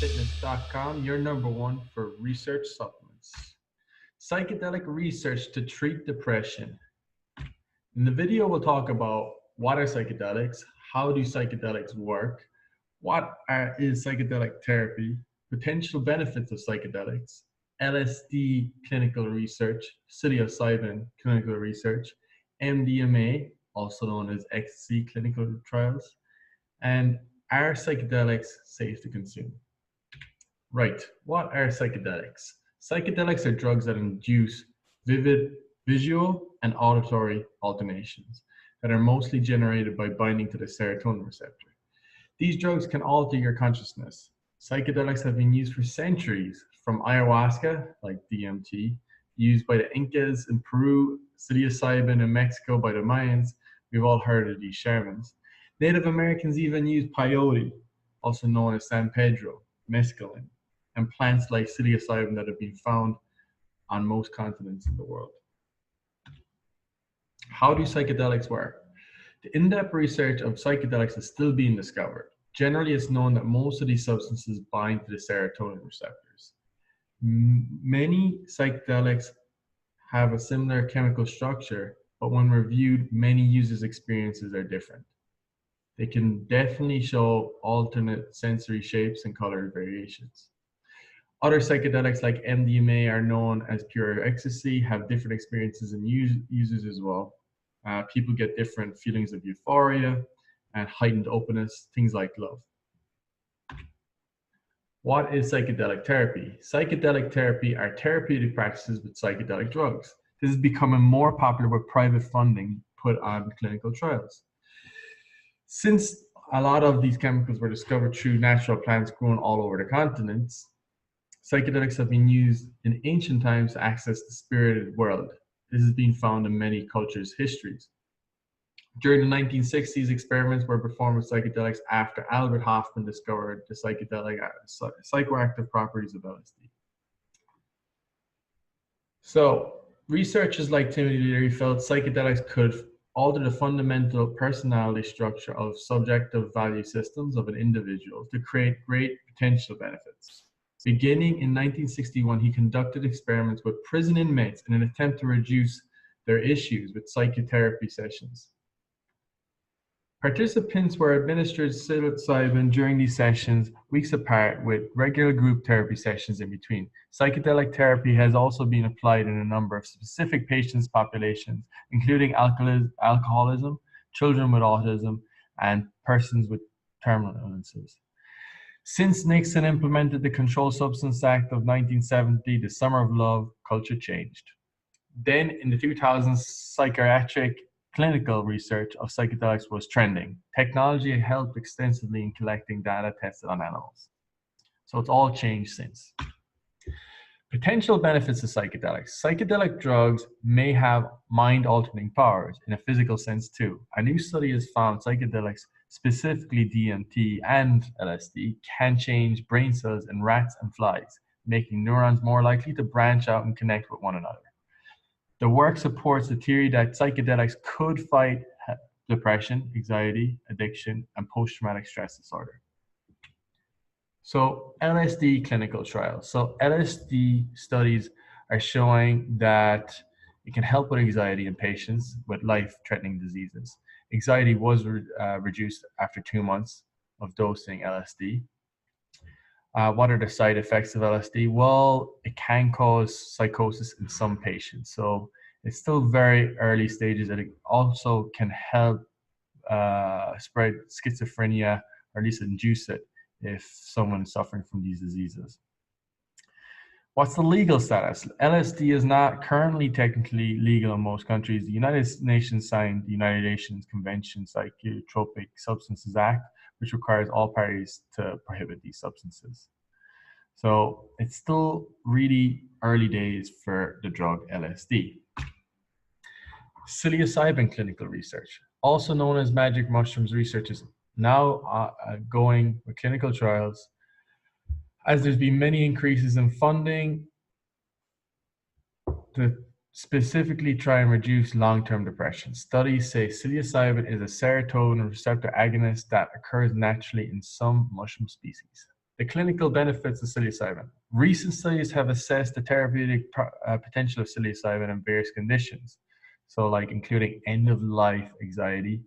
psychedelicfitness.com, your number one for research supplements. Psychedelic research to treat depression. In the video, we'll talk about what are psychedelics, how do psychedelics work, is psychedelic therapy, potential benefits of psychedelics, LSD clinical research, psilocybin clinical research, MDMA, also known as ecstasy clinical trials, and are psychedelics safe to consume? Right, what are psychedelics? Psychedelics are drugs that induce vivid visual and auditory hallucinations that are mostly generated by binding to the serotonin receptor. These drugs can alter your consciousness. Psychedelics have been used for centuries, from ayahuasca, like DMT, used by the Incas in Peru, psilocybin in Mexico by the Mayans. We've all heard of these shamans. Native Americans even used peyote, also known as San Pedro, mescaline, and plants like psilocybin that have been found on most continents in the world. How do psychedelics work? The in-depth research of psychedelics is still being discovered. Generally, it's known that most of these substances bind to the serotonin receptors. Many psychedelics have a similar chemical structure, but when reviewed, many users' experiences are different. They can definitely show alternate sensory shapes and color variations. Other psychedelics like MDMA are known as pure ecstasy, have different experiences in users as well. People get different feelings of euphoria and heightened openness, things like love. What is psychedelic therapy? Psychedelic therapy are therapeutic practices with psychedelic drugs. This is becoming more popular with private funding put on clinical trials. Since a lot of these chemicals were discovered through natural plants grown all over the continents, psychedelics have been used in ancient times to access the spirited world. This has been found in many cultures' histories. During the 1960s, experiments were performed with psychedelics after Albert Hofmann discovered the psychoactive properties of LSD. So, researchers like Timothy Leary felt psychedelics could alter the fundamental personality structure of subjective value systems of an individual to create great potential benefits. Beginning in 1961, he conducted experiments with prison inmates in an attempt to reduce their issues with psychotherapy sessions. Participants were administered psilocybin during these sessions, weeks apart, with regular group therapy sessions in between. Psychedelic therapy has also been applied in a number of specific patients' populations, including alcoholism, children with autism, and persons with terminal illnesses. Since Nixon implemented the Controlled Substance Act of 1970, the Summer of Love culture changed. Then, in the 2000s, psychiatric clinical research of psychedelics was trending. Technology helped extensively in collecting data tested on animals. So it's all changed since. Potential benefits of psychedelics. Psychedelic drugs may have mind-altering powers in a physical sense too. A new study has found psychedelics, specifically DMT and LSD, can change brain cells in rats and flies, making neurons more likely to branch out and connect with one another. The work supports the theory that psychedelics could fight depression, anxiety, addiction, and post-traumatic stress disorder. So LSD clinical trials. So LSD studies are showing that it can help with anxiety in patients with life-threatening diseases. Anxiety was reduced after 2 months of dosing LSD. What are the side effects of LSD? Well, it can cause psychosis in some patients. So it's still very early stages, and it also can help spread schizophrenia, or at least induce it if someone is suffering from these diseases. What's the legal status? LSD is not currently technically legal in most countries. The United Nations signed the United Nations Convention Psychotropic Substances Act, which requires all parties to prohibit these substances. So it's still really early days for the drug LSD. Psilocybin clinical research, also known as magic mushrooms research, is now going with clinical trials, as there's been many increases in funding to specifically try and reduce long-term depression. Studies say psilocybin is a serotonin receptor agonist that occurs naturally in some mushroom species. The clinical benefits of psilocybin. Recent studies have assessed the therapeutic potential of psilocybin in various conditions. So like including end-of-life anxiety,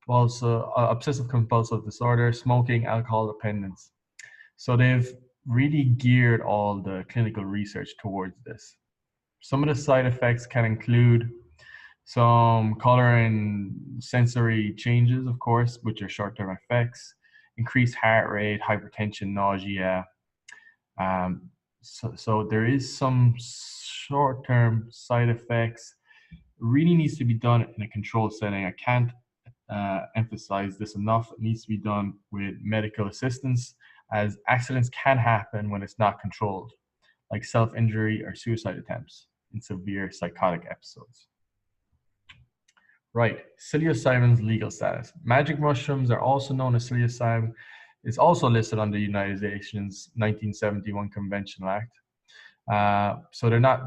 obsessive compulsive disorder, smoking, alcohol dependence. So they've really geared all the clinical research towards this. Some of the side effects can include some color and sensory changes, of course, which are short-term effects, increased heart rate, hypertension, nausea. So there is some short-term side effects. Really needs to be done in a controlled setting. I can't emphasize this enough. It needs to be done with medical assistance, as accidents can happen when it's not controlled, like self-injury or suicide attempts in severe psychotic episodes. Right, psilocybin's legal status. Magic mushrooms are also known as psilocybin. It's also listed under the United Nations 1971 Conventional Act. So they're not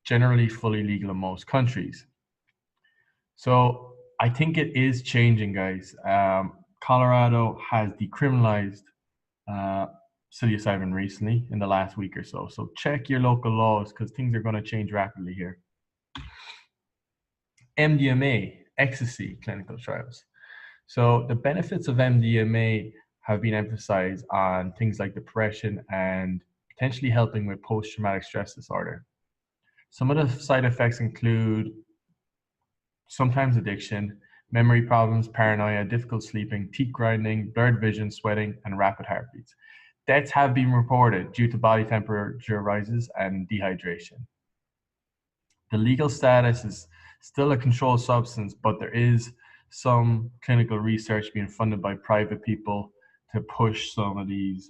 generally fully legal in most countries. So I think it is changing, guys. Colorado has decriminalized psilocybin recently in the last week or so. So check your local laws because things are going to change rapidly here. MDMA, ecstasy clinical trials. So the benefits of MDMA have been emphasized on things like depression and potentially helping with post-traumatic stress disorder. Some of the side effects include sometimes addiction, memory problems, paranoia, difficult sleeping, teeth grinding, blurred vision, sweating, and rapid heartbeats. Deaths have been reported due to body temperature rises and dehydration. The legal status is still a controlled substance, but there is some clinical research being funded by private people to push some of these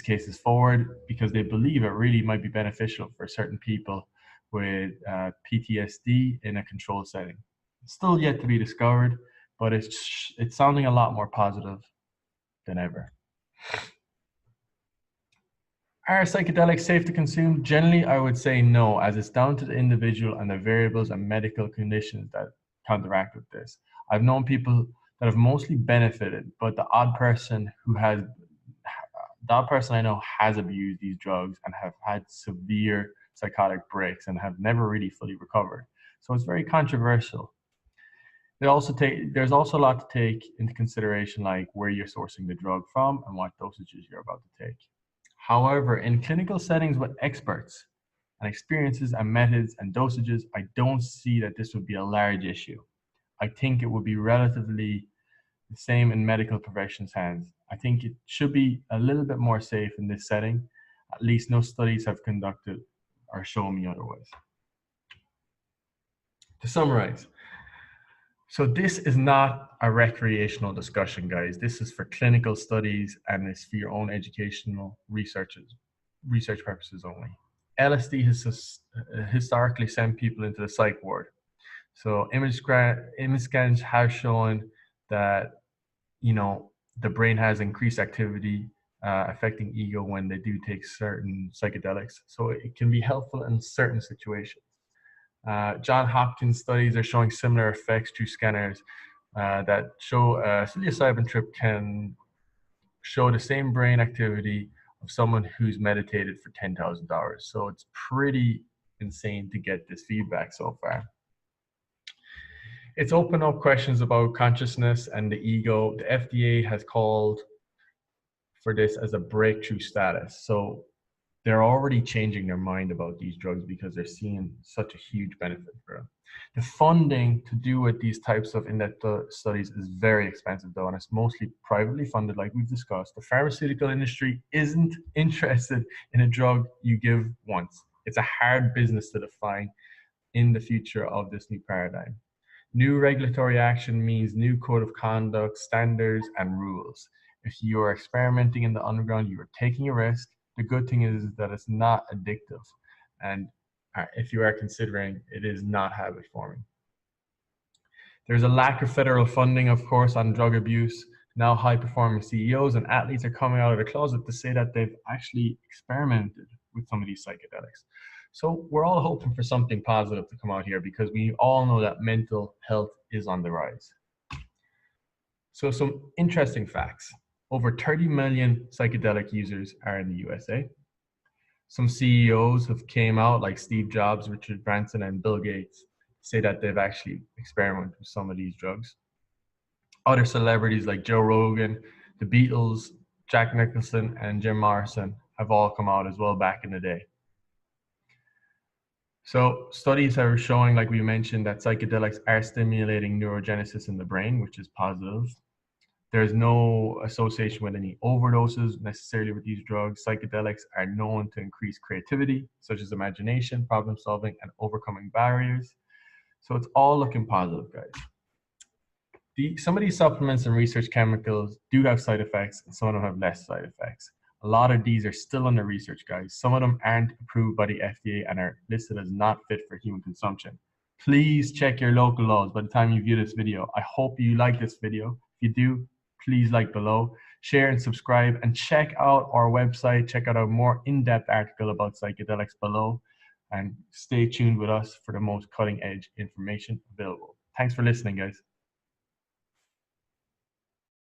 cases forward because they believe it really might be beneficial for certain people with PTSD in a controlled setting. It's still yet to be discovered, but it's sounding a lot more positive than ever. Are psychedelics safe to consume? Generally, I would say no, as it's down to the individual and the variables and medical conditions that counteract with this. I've known people that have mostly benefited, but the odd person I know has abused these drugs and have had severe psychotic breaks and have never really fully recovered. So it's very controversial. There's also a lot to take into consideration, like where you're sourcing the drug from and what dosages you're about to take. However, in clinical settings with experts and experiences and methods and dosages, I don't see that this would be a large issue. I think it would be relatively the same in medical profession's hands. I think it should be a little bit more safe in this setting. At least no studies have conducted or shown me otherwise. To summarize, so this is not a recreational discussion, guys. This is for clinical studies and it's for your own educational research purposes only. LSD has historically sent people into the psych ward. So image scans have shown that, the brain has increased activity affecting ego when they do take certain psychedelics. So it can be helpful in certain situations. John Hopkins studies are showing similar effects through scanners that show a psilocybin trip can show the same brain activity of someone who's meditated for 10,000 hours. So it's pretty insane to get this feedback so far. It's opened up questions about consciousness and the ego. The FDA has called for this as a breakthrough status. So they're already changing their mind about these drugs because they're seeing such a huge benefit for them. The funding to do with these types of in-depth studies is very expensive though, and it's mostly privately funded like we've discussed. The pharmaceutical industry isn't interested in a drug you give once. It's a hard business to define in the future of this new paradigm. New regulatory action means new code of conduct, standards, and rules. If you are experimenting in the underground, you are taking a risk. The good thing is that it's not addictive. And if you are considering, it is not habit forming. There's a lack of federal funding, of course, on drug abuse. Now high performing CEOs and athletes are coming out of the closet to say that they've actually experimented with some of these psychedelics. So we're all hoping for something positive to come out here because we all know that mental health is on the rise. So some interesting facts. Over 30 million psychedelic users are in the USA. Some CEOs have came out, like Steve Jobs, Richard Branson, and Bill Gates, say that they've actually experimented with some of these drugs. Other celebrities like Joe Rogan, the Beatles, Jack Nicholson, and Jim Morrison have all come out as well back in the day. So studies are showing, like we mentioned, that psychedelics are stimulating neurogenesis in the brain, which is positive. There's no association with any overdoses necessarily with these drugs. Psychedelics are known to increase creativity, such as imagination, problem solving, and overcoming barriers. So it's all looking positive, guys. Some of these supplements and research chemicals do have side effects, and some of them have less side effects. A lot of these are still under research, guys. Some of them aren't approved by the FDA and are listed as not fit for human consumption. Please check your local laws by the time you view this video. I hope you like this video. If you do, please like below, share and subscribe, and check out our website. Check out our more in-depth article about psychedelics below, and stay tuned with us for the most cutting-edge information available. Thanks for listening, guys.